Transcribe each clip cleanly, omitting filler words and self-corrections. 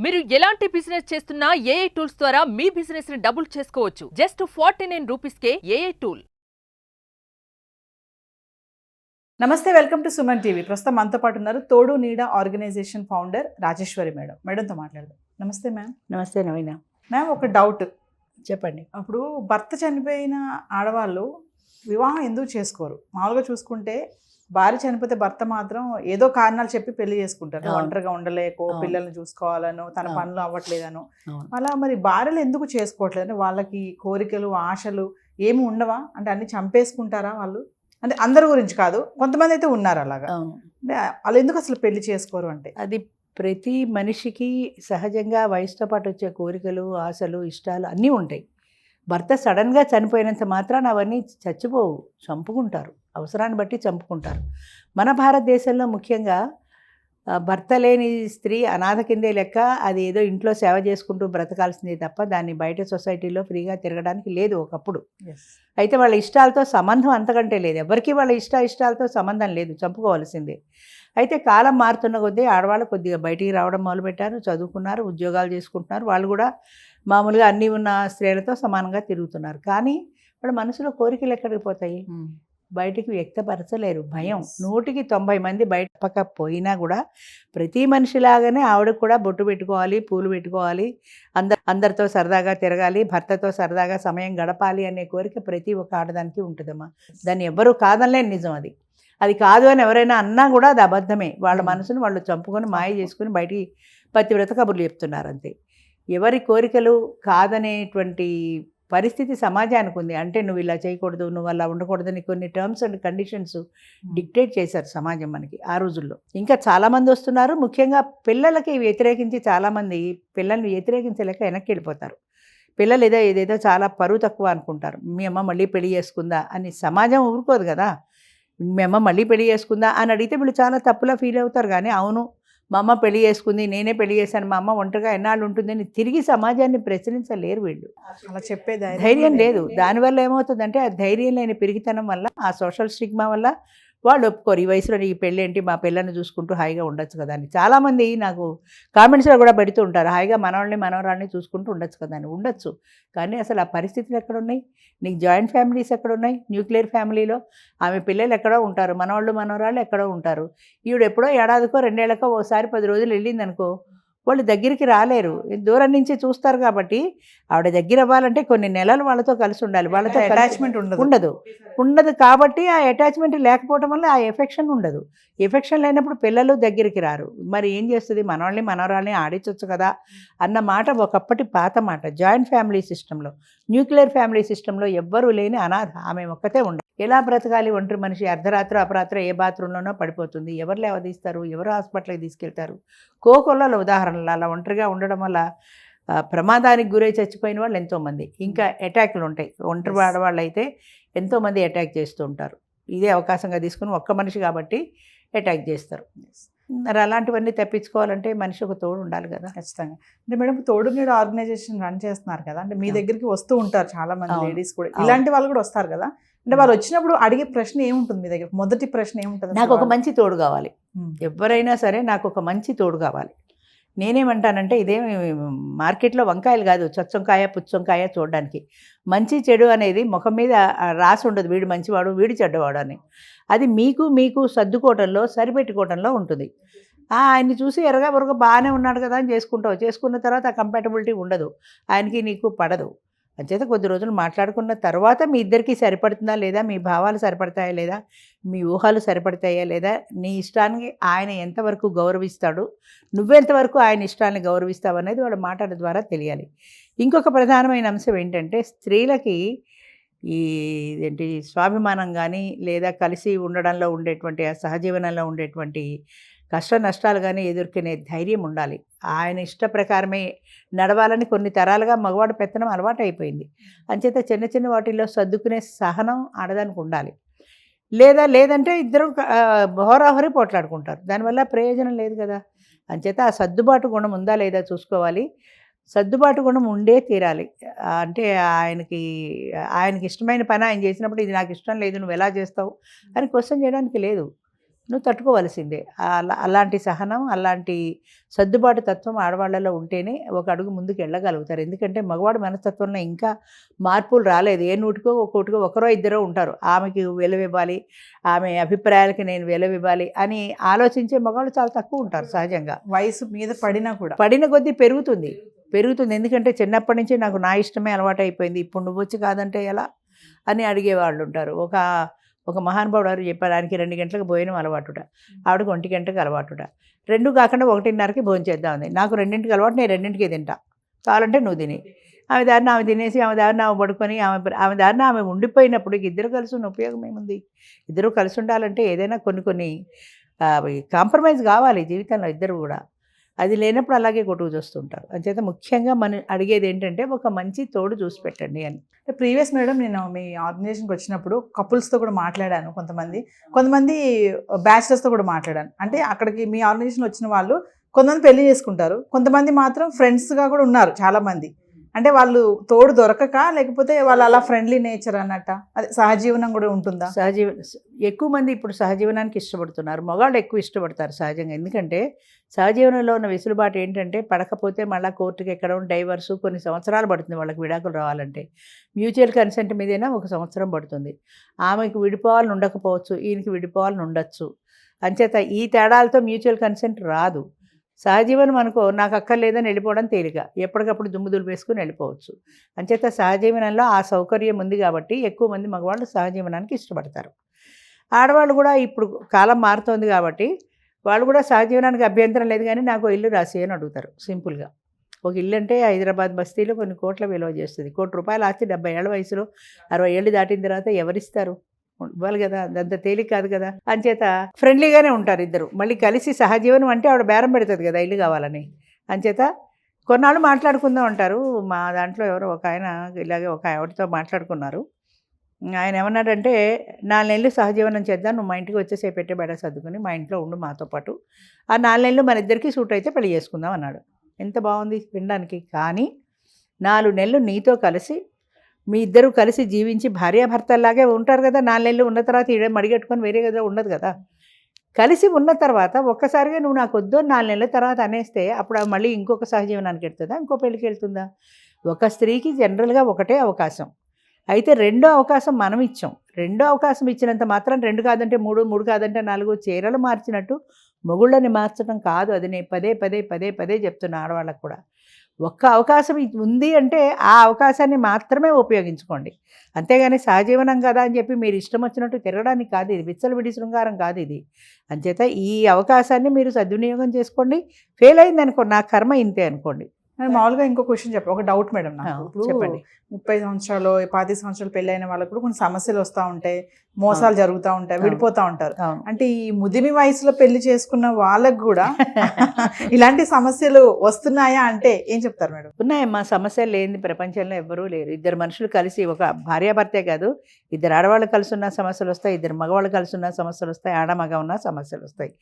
మీరు ఎలాంటి బిజినెస్ చేస్తున్నా ఏఐ టూల్స్ ద్వారా మీ బిజినెస్ ని డబుల్ చేసుకోవచ్చు. జస్ట్ 49 రూపీస్కే ఏఐ టూల్. నమస్తే, వెల్కమ్ టు సుమన్ టీవీ. ప్రస్తుతం మనతో పాటు ఉన్నారు తోడు నీడ ఆర్గనైజేషన్ ఫౌండర్ రాజేశ్వరి మేడం. మేడంతో మాట్లాడదాం. నమస్తే మ్యామ్. నమస్తే నవీన. మ్యామ్, ఒక డౌట్ చెప్పండి. అప్పుడు భర్త చనిపోయిన ఆడవాళ్ళు వివాహం ఎందుకు చేసుకోరు? మామూలుగా చూసుకుంటే భార్య చనిపోతే భర్త మాత్రం ఏదో కారణాలు చెప్పి పెళ్లి చేసుకుంటారు. ఒంటరిగా ఉండలేకో, పిల్లల్ని చూసుకోవాలనో, తన పనులు అవ్వట్లేదనో. అలా మరి భార్యలు ఎందుకు చేసుకోవట్లేదు? అంటే వాళ్ళకి కోరికలు, ఆశలు ఏమి ఉండవా? అంటే అన్ని చంపేసుకుంటారా వాళ్ళు? అంటే అందరి గురించి కాదు, కొంతమంది అయితే ఉన్నారు అలాగా. అంటే వాళ్ళు ఎందుకు అసలు పెళ్లి చేసుకోరు? అంటే అది ప్రతి మనిషికి సహజంగా వయసుతో పాటు వచ్చే కోరికలు, ఆశలు, ఇష్టాలు అన్నీ ఉంటాయి. భర్త సడన్గా చనిపోయినంత మాత్రాన అవన్నీ చచ్చిపోవు, చంపుకుంటారు, అవసరాన్ని బట్టి చంపుకుంటారు. మన భారతదేశంలో ముఖ్యంగా భర్త లేని స్త్రీ అనాథ కిందే లెక్క. అది ఏదో ఇంట్లో సేవ చేసుకుంటూ బ్రతకాల్సిందే తప్ప దాన్ని బయట సొసైటీలో ఫ్రీగా తిరగడానికి లేదు ఒకప్పుడు. అయితే వాళ్ళ ఇష్టాలతో సంబంధం అంతకంటే లేదు, ఎవరికి వాళ్ళ ఇష్టాలతో సంబంధం లేదు, చంపుకోవాల్సిందే. అయితే కాలం మారుతున్న కొద్దీ ఆడవాళ్ళు కొద్దిగా బయటికి రావడం మొదలుపెట్టారు, చదువుకున్నారు, ఉద్యోగాలు చేసుకుంటున్నారు. వాళ్ళు కూడా మామూలుగా అన్నీ ఉన్న స్త్రీలతో సమానంగా తిరుగుతున్నారు. కానీ వాళ్ళ మనసులో కోరికలు ఎక్కడికి పోతాయి? బయటికి వ్యక్తపరచలేరు. భయం. 100కి 90 మంది బయటపకపోయినా కూడా ప్రతి మనిషిలాగానే ఆవిడకు కూడా బొట్టు పెట్టుకోవాలి, పూలు పెట్టుకోవాలి, అందరితో సరదాగా తిరగాలి, భర్తతో సరదాగా సమయం గడపాలి అనే కోరిక ప్రతి ఒక్క ఆడదానికి ఉంటుందమ్మా. దాన్ని ఎవ్వరూ కాదనలేని నిజం. అది కాదు అని ఎవరైనా అన్నా కూడా అది అబద్ధమే. వాళ్ళ మనసును వాళ్ళు చంపుకొని మాయ చేసుకుని బయటికి పతివ్రత కబుర్లు చెప్తున్నారు అంతే. ఎవరి కోరికలు కాదనేటువంటి పరిస్థితి సమాజానికి ఉంది. అంటే నువ్వు ఇలా చేయకూడదు, నువ్వు అలా ఉండకూడదని కొన్ని టర్మ్స్ అండ్ కండిషన్స్ డిక్టేట్ చేశారు సమాజం మనకి ఆ రోజుల్లో. ఇంకా చాలామంది వస్తున్నారు. ముఖ్యంగా పిల్లలకి వ్యతిరేకించి చాలామంది పిల్లల్ని వ్యతిరేకించలేక వెనక్కి వెళ్ళిపోతారు. పిల్లలు ఏదేదో చాలా పరువు తక్కువ అనుకుంటారు. మీ అమ్మ మళ్ళీ పెళ్లి చేసుకుందా అని. సమాజం ఊరుకోదు కదా. మీ అమ్మ మళ్ళీ పెళ్లి చేసుకుందా అని అడిగితే వీళ్ళు చాలా తప్పులా ఫీల్ అవుతారు. కానీ అవును, మా అమ్మ పెళ్లి చేసుకుంది, నేనే పెళ్లి చేశాను, మా అమ్మ ఒంటరిగా ఎన్నాళ్ళు ఉంటుందని తిరిగి సమాజాన్ని ప్రశ్నించలేరు వీళ్ళు. అలా చెప్పే ధైర్యం లేదు. దానివల్ల ఏమవుతుందంటే ఆ ధైర్యం లేని పెరిగితనం వల్ల, ఆ సోషల్ స్టిగ్మా వల్ల వాళ్ళు ఒప్పుకోరు. ఈ వయసులో నీ పెళ్ళి ఏంటి, మా పిల్లల్ని చూసుకుంటూ హాయిగా ఉండొచ్చు కదా అని. చాలామంది నాకు కామెంట్స్లో కూడా పెడుతూ ఉంటారు, హాయిగా మనవాళ్ళని మనవరాళ్ళని చూసుకుంటూ ఉండొచ్చు కదా అని. ఉండొచ్చు, కానీ అసలు ఆ పరిస్థితులు ఎక్కడున్నాయి? నీకు జాయింట్ ఫ్యామిలీస్ ఎక్కడున్నాయి? న్యూక్లియర్ ఫ్యామిలీలో ఆమె పిల్లలు ఎక్కడో ఉంటారు, మనవాళ్ళు మనవరాళ్ళు ఎక్కడో ఉంటారు. ఈవిడ ఎప్పుడో ఏడాదికో 2 ఏళ్ళకో ఒకసారి 10 రోజులు వెళ్ళిందనుకో, వాళ్ళు దగ్గరికి రాలేరు, దూరం నుంచి చూస్తారు. కాబట్టి ఆవిడ దగ్గర అవ్వాలంటే కొన్ని నెలలు వాళ్ళతో కలిసి ఉండాలి. వాళ్ళతో అటాచ్మెంట్ ఉండదు కాబట్టి ఆ అటాచ్మెంట్ లేకపోవడం వల్ల ఆ ఎఫెక్షన్ ఉండదు. ఎఫెక్షన్ లేనప్పుడు పిల్లలు దగ్గరికి రారు. మరి ఏం చేస్తుంది? మనవాళ్ళని మనవరాల్ని ఆడించవచ్చు కదా అన్న మాట ఒకప్పటి పాత మాట. జాయింట్ ఫ్యామిలీ సిస్టంలో, న్యూక్లియర్ ఫ్యామిలీ సిస్టంలో ఎవ్వరూ లేని అనాథ ఆమె ఒక్కతే ఉండాలి. ఎలా బ్రతకాలి? ఒంటరి మనిషి అర్ధరాత్రి అపరాత్రి ఏ బాత్రూంలోనో పడిపోతుంది. ఎవరు లేవదీస్తారు? ఎవరు హాస్పిటల్కి తీసుకెళ్తారు? కోకొల్లలో ఉదాహరణలు. అలా ఒంటరిగా ఉండడం వల్ల ప్రమాదానికి గురై చచ్చిపోయిన వాళ్ళు ఎంతోమంది. ఇంకా అటాక్లు ఉంటాయి. ఒంటరి ఆడవాళ్ళు అయితే ఎంతోమంది అటాక్ చేస్తూ ఉంటారు. ఇదే అవకాశంగా తీసుకుని ఒక్క మనిషి కాబట్టి అటాక్ చేస్తారు. మరి అలాంటివన్నీ తప్పించుకోవాలంటే మనిషి ఒక తోడు ఉండాలి కదా. ఖచ్చితంగా. అంటే మేడం, తోడు నీడ ఆర్గనైజేషన్ రన్ చేస్తున్నారు కదా, అంటే మీ దగ్గరికి వస్తూ ఉంటారు చాలా మంది లేడీస్ కూడా, ఇలాంటి వాళ్ళు కూడా వస్తారు కదా. అంటే వాళ్ళు వచ్చినప్పుడు అడిగే ప్రశ్న ఏముంటుంది మీ దగ్గర? మొదటి ప్రశ్న ఏముంటుంది? నాకు ఒక మంచి తోడు కావాలి. ఎవరైనా సరే నాకు ఒక మంచి తోడు కావాలి. నేనేమంటానంటే, ఇదేమి మార్కెట్లో వంకాయలు కాదు, చచ్చొంకాయ పుచ్చొంకాయ చూడడానికి. మంచి చెడు అనేది ముఖం మీద రాసి ఉండదు, వీడు మంచివాడు వీడు చెడ్డవాడు అని. అది మీకు సర్దుకోవటంలో, సరిపెట్టుకోవటంలో ఉంటుంది. ఆయన్ని చూసి ఎరగా బాగానే ఉన్నాడు కదా అని చేసుకున్న తర్వాత ఆ కంపాటబిలిటీ ఉండదు, ఆయనకి నీకు పడదు. అంచేత కొద్ది రోజులు మాట్లాడుకున్న తర్వాత మీ ఇద్దరికీ సరిపడుతుందా లేదా, మీ భావాలు సరిపడతాయా లేదా, మీ ఊహలు సరిపడతాయా లేదా, నీ ఇష్టానికి ఆయన ఎంతవరకు గౌరవిస్తాడు, నువ్వెంతవరకు ఆయన ఇష్టాన్ని గౌరవిస్తావు అనేది వాళ్ళ మాటల ద్వారా తెలియాలి. ఇంకొక ప్రధానమైన అంశం ఏంటంటే, స్త్రీలకి ఏంటి స్వాభిమానం కానీ, లేదా కలిసి ఉండడంలో ఉండేటువంటి ఆ సహజీవనంలో ఉండేటువంటి కష్ట నష్టాలు కానీ ఎదుర్కొనే ధైర్యం ఉండాలి. ఆయన ఇష్ట ప్రకారమే నడవాలని కొన్ని తరాలుగా మగవాడు పెత్తనం అలవాటు అయిపోయింది. అంచేత చిన్న వాటిల్లో సర్దుకునే సహనం ఆడదానికి ఉండాలి. లేదంటే ఇద్దరు హోరాహోరీ పోట్లాడుకుంటారు, దానివల్ల ప్రయోజనం లేదు కదా. అంచేత ఆ సర్దుబాటు గుణం ఉందా లేదా చూసుకోవాలి. సర్దుబాటు గుణం ఉండే తీరాలి. అంటే ఆయనకి ఇష్టమైన పని ఆయన చేసినప్పుడు ఇది నాకు ఇష్టం లేదు, నువ్వు ఎలా చేస్తావు అని క్వశ్చన్ చేయడానికి లేదు. నువ్వు తట్టుకోవలసిందే. అలాంటి సహనం, అలాంటి సర్దుబాటు తత్వం ఆడవాళ్ళలో ఉంటేనే ఒక అడుగు ముందుకు వెళ్ళగలుగుతారు. ఎందుకంటే మగవాడి మనస్తత్వంలో ఇంకా మార్పులు రాలేదు. ఏ నూటికో ఒక్కోటికో ఒకరో ఇద్దరో ఉంటారు. ఆమెకి విలువివ్వాలి, ఆమె అభిప్రాయాలకి నేను విలువివ్వాలి అని ఆలోచించే మగవాళ్ళు చాలా తక్కువ ఉంటారు సహజంగా. వయసు మీద పడిన కొద్దీ పెరుగుతుంది. ఎందుకంటే చిన్నప్పటి నుంచి నాకు నా ఇష్టమే అలవాటు అయిపోయింది, ఇప్పుడు నువ్వు వచ్చి కాదంటే ఎలా అని అడిగేవాళ్ళు ఉంటారు. ఒక మహానుభావుడు గారు చెప్పారు, ఆయనకి 2 గంటలకు భోజనం అలవాటుట, ఆవిడకి 1 గంటకు అలవాటుట. 2 కాకుండా 1:30కి భోజనం చేద్దామంది. నాకు 2కి అలవాటు, నేను 2కే తింటా, కావాలంటే నువ్వు తిని. ఆమె దారిని ఆమె తినేసి, ఆమె దారిని ఆమె పడుకొని, ఆమె దారిని ఆమె ఉండిపోయినప్పుడు ఇద్దరు కలిసి ఉన్న ఉపయోగం ఏముంది? ఇద్దరు కలిసి ఉండాలంటే ఏదైనా కొన్ని కాంప్రమైజ్ కావాలి జీవితంలో ఇద్దరు కూడా. అది లేనప్పుడు అలాగే కొట్టుకు చూస్తుంటారు. అంచేత ముఖ్యంగా మనం అడిగేది ఏంటంటే ఒక మంచి తోడు చూసి పెట్టండి అని. ప్రీవియస్ మేడం నేను మీ ఆర్గనైజేషన్కి వచ్చినప్పుడు కపుల్స్తో కూడా మాట్లాడాను, కొంతమంది బ్యాచిలర్స్తో కూడా మాట్లాడాను. అంటే అక్కడికి మీ ఆర్గనైజేషన్ వచ్చిన వాళ్ళు కొంతమంది పెళ్లి చేసుకుంటారు, కొంతమంది మాత్రం ఫ్రెండ్స్గా కూడా ఉన్నారు చాలామంది. అంటే వాళ్ళు తోడు దొరకక, లేకపోతే వాళ్ళు అలా ఫ్రెండ్లీ నేచర్ అన్నట్ట, అదే సహజీవనం కూడా ఉంటుందా? ఎక్కువ మంది ఇప్పుడు సహజీవనానికి ఇష్టపడుతున్నారు. మగాళ్ళు ఎక్కువ ఇష్టపడతారు సహజంగా. ఎందుకంటే సహజీవనంలో ఉన్న వెసులుబాటు ఏంటంటే పడకపోతే మళ్ళీ కోర్టుకి ఎక్కడం, డైవర్సు, కొన్ని సంవత్సరాలు పడుతుంది వాళ్ళకి విడాకులు రావాలంటే. మ్యూచువల్ కన్సెంట్ మీదైనా 1 సంవత్సరం పడుతుంది. ఆమెకు విడిపోవాలని ఉండకపోవచ్చు, ఈయనకి విడిపోవాలని ఉండొచ్చు. అంచేత ఈ తేడాలతో మ్యూచువల్ కన్సెంట్ రాదు. సహజీవనం అనుకో, నాకు అక్కర్లేదని వెళ్ళిపోవడం తేలిక, ఎప్పటికప్పుడు దుమ్ము దులిపేసుకుని వెళ్ళిపోవచ్చు. అంచేత సహజీవనంలో ఆ సౌకర్యం ఉంది కాబట్టి ఎక్కువ మంది మగవాళ్ళు సహజీవనానికి ఇష్టపడతారు. ఆడవాళ్ళు కూడా ఇప్పుడు కాలం మారుతోంది కాబట్టి వాళ్ళు కూడా సహజీవనానికి అభ్యంతరం లేదు, కానీ నాకు ఇల్లు రాసి అని అడుగుతారు సింపుల్గా. ఒక ఇల్లు అంటే హైదరాబాద్ బస్తీలో కొన్ని కోట్ల విలువ చేస్తుంది. ₹1 కోటి ఆస్తి 70 ఏళ్ల వయసులో 60 ఏళ్ళు దాటిన తర్వాత ఎవరిస్తారు? ఇవ్వాలి కదా, అదంత తేలిక కాదు కదా. అంచేత ఫ్రెండ్లీగానే ఉంటారు ఇద్దరు. మళ్ళీ కలిసి సహజీవనం అంటే ఆవిడ బేరం పెడుతుంది కదా ఇల్లు కావాలని. అంచేత కొన్నాళ్ళు మాట్లాడుకుందాం అంటారు. మా దాంట్లో ఎవరో ఒక ఆయన ఇలాగే ఒక ఆవిడతో మాట్లాడుకున్నారు. ఆయన ఏమన్నాడంటే, 4 నెలలు సహజీవనం చేద్దాం, నువ్వు మా ఇంటికి వచ్చేసే పెట్టే బెడ సర్దుకుని మా ఇంట్లో ఉండు మాతో పాటు, ఆ 4 నెలలు మన ఇద్దరికి సూట్ అయితే పెళ్లి చేసుకుందాం అన్నాడు. ఎంత బాగుంది వినడానికి. కానీ 4 నెలలు నీతో కలిసి మీ ఇద్దరు కలిసి జీవించి భార్యాభర్తల్లాగే ఉంటారు కదా. 4 నెలలు ఉన్న తర్వాత ఈడ మడిగట్టుకొని వేరే కదా ఉండదు కదా. కలిసి ఉన్న తర్వాత ఒక్కసారిగా నువ్వు నాకు వద్దు 4 నెలల తర్వాత అనేస్తే అప్పుడు మళ్ళీ ఇంకొక సహజీవనానికి వెళ్తుందా, ఇంకో పెళ్ళికి వెళ్తుందా? ఒక స్త్రీకి జనరల్గా ఒకటే అవకాశం. అయితే రెండో అవకాశం మనం ఇచ్చాం. రెండో అవకాశం ఇచ్చినంత మాత్రం 2 కాదంటే 3, 3 కాదంటే 4 చీరలు మార్చినట్టు మొగుళ్ళని మార్చడం కాదు. అది నేను పదే చెప్తున్నా ఆడవాళ్ళకు కూడా. ఒక్క అవకాశం ఉంది అంటే ఆ అవకాశాన్ని మాత్రమే ఉపయోగించుకోండి. అంతేగాని సహజీవనం కదా అని చెప్పి మీరు ఇష్టం వచ్చినట్టు తిరగడానికి కాదు ఇది. విచ్చలవిడి శృంగారం కాదు ఇది. అంచేత ఈ అవకాశాన్ని మీరు సద్వినియోగం చేసుకోండి. ఫెయిల్ అయింది అనుకోండి, నా కర్మ ఇంతే అనుకోండి. మామూలుగా ఇంకో క్వశ్చన్ చెప్పండి, ఒక డౌట్ మేడం నాకు. ఇప్పుడు చెప్పండి. 30 సంవత్సరాలు 25 సంవత్సరాలు పెళ్ళైన వాళ్ళకు కూడా కొన్ని సమస్యలు వస్తూ ఉంటాయి, మోసాలు జరుగుతూ ఉంటాయి, విడిపోతూ ఉంటారు. అంటే ఈ ముదిమి వయసులో పెళ్లి చేసుకున్న వాళ్ళకు కూడా ఇలాంటి సమస్యలు వస్తున్నాయా అంటే ఏం చెప్తారు మేడం? ఉన్నాయమ్మా, సమస్యలు లేని ప్రపంచంలో ఎవ్వరూ లేరు. ఇద్దరు మనుషులు కలిసి, ఒక భార్యాభర్తే కాదు, ఇద్దరు ఆడవాళ్ళు కలిసి ఉన్న సమస్యలు వస్తాయి, ఇద్దరు మగవాళ్ళు కలిసి ఉన్న సమస్యలు వస్తాయి, ఆడమగ ఉన్న సమస్యలు వస్తాయి.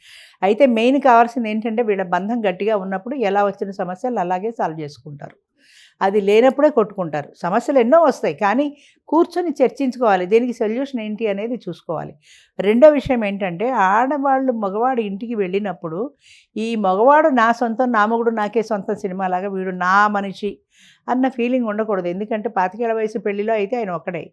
అయితే మెయిన్ కావాల్సింది ఏంటంటే వీళ్ళ బంధం గట్టిగా ఉన్నప్పుడు ఎలా వచ్చిన సమస్యలు అలాగే సాల్వ్ చేసుకుంటారు. అది లేనప్పుడే కొట్టుకుంటారు. సమస్యలు ఎన్నో వస్తాయి, కానీ కూర్చొని చర్చించుకోవాలి, దీనికి సొల్యూషన్ ఏంటి అనేది చూసుకోవాలి. రెండో విషయం ఏంటంటే, ఆడవాళ్ళు మగవాడు ఇంటికి వెళ్ళినప్పుడు ఈ మగవాడు నా సొంతం, నా మొగుడు నాకే సొంతం సినిమాలాగా వీడు నా మనిషి అన్న ఫీలింగ్ ఉండకూడదు. ఎందుకంటే 25 ఏళ్ల వయసు పెళ్లిలో అయితే ఆయన ఒక్కడే,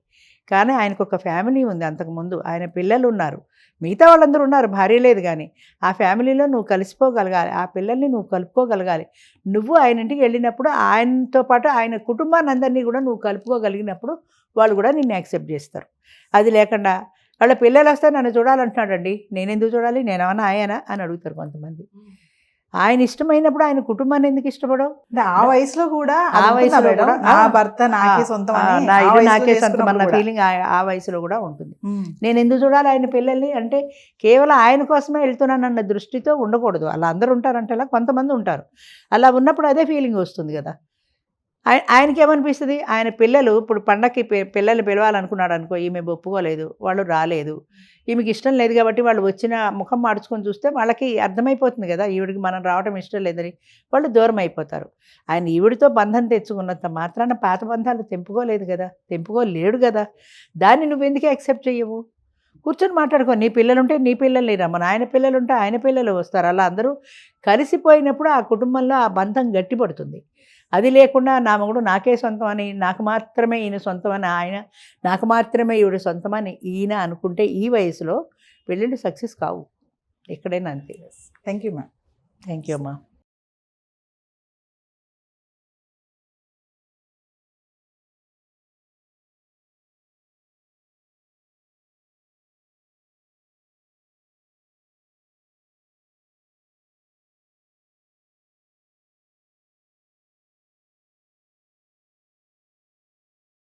కానీ ఆయనకు ఒక ఫ్యామిలీ ఉంది. అంతకుముందు ఆయన పిల్లలు ఉన్నారు, మిగతా వాళ్ళందరూ ఉన్నారు, భార్య లేదు. కానీ ఆ ఫ్యామిలీలో నువ్వు కలిసిపోగలగాలి, ఆ పిల్లల్ని నువ్వు కలుపుకోగలగాలి. నువ్వు ఆయన ఇంటికి వెళ్ళినప్పుడు ఆయనతో పాటు ఆయన కుటుంబాన్ని అందరినీ కూడా నువ్వు కలుపుకోగలిగినప్పుడు వాళ్ళు కూడా నిన్ను యాక్సెప్ట్ చేస్తారు. అది లేకుండా వాళ్ళ పిల్లలు వస్తే నన్ను చూడాలంటున్నాడండి, నేనెందుకు చూడాలి, నేనేమన్నా ఆయనా అని అడుగుతారు కొంతమంది. ఆయన ఇష్టమైనప్పుడు ఆయన కుటుంబాన్ని ఎందుకు ఇష్టపడవు? ఆ వయసులో కూడా ఆ వయసులో కూడా నా భర్త నాకే సొంతం, నా ఇల్లు నాకే సొంతం అన్న ఫీలింగ్ ఆ వయసులో కూడా ఉంటుంది. నేను ఎందుకు చూడాలి ఆయన పిల్లల్ని అంటే కేవలం ఆయన కోసమే వెళ్తున్నానన్న దృష్టితో ఉండకూడదు. అలా అందరూ ఉంటారంటే అలా కొంతమంది ఉంటారు. అలా ఉన్నప్పుడు అదే ఫీలింగ్ వస్తుంది కదా. ఆయనకి ఏమనిపిస్తుంది, ఆయన పిల్లలు ఇప్పుడు పండగకి పిల్లల్ని పిలవాలనుకున్నాడు అనుకో, ఈమె ఒప్పుకోలేదు, వాళ్ళు రాలేదు, ఈమెకి ఇష్టం లేదు కాబట్టి వాళ్ళు వచ్చిన ముఖం మార్చుకొని చూస్తే వాళ్ళకి అర్థమైపోతుంది కదా ఈవిడికి మనం రావడం ఇష్టం లేదని, వాళ్ళు దూరం అయిపోతారు. ఆయన ఈవిడితో బంధం తెచ్చుకున్నంత మాత్రాన పాత బంధాలు తెంపుకోలేదు కదా, తెంపుకోలేడు కదా. దాన్ని నువ్వు ఎందుకు యాక్సెప్ట్ చెయ్యవు? కూర్చొని మాట్లాడుకో. నీ పిల్లలు ఉంటే నీ పిల్లలు లేరమ్మా, ఆయన పిల్లలు ఉంటే ఆయన పిల్లలు వస్తారు. అలా అందరూ కలిసిపోయినప్పుడు ఆ కుటుంబంలో ఆ బంధం గట్టిపడుతుంది. అది లేకుండా నా మగుడు నాకే సొంతం అని, నాకు మాత్రమే ఈయన సొంతం అని ఆయన, నాకు మాత్రమే ఈవిడ సొంతం అని ఈయన అనుకుంటే ఈ వయసులో పెళ్ళిళ్ళు సక్సెస్ కావు. ఎక్కడైనా అంతే. Thank you ma'am. Thank you అమ్మా.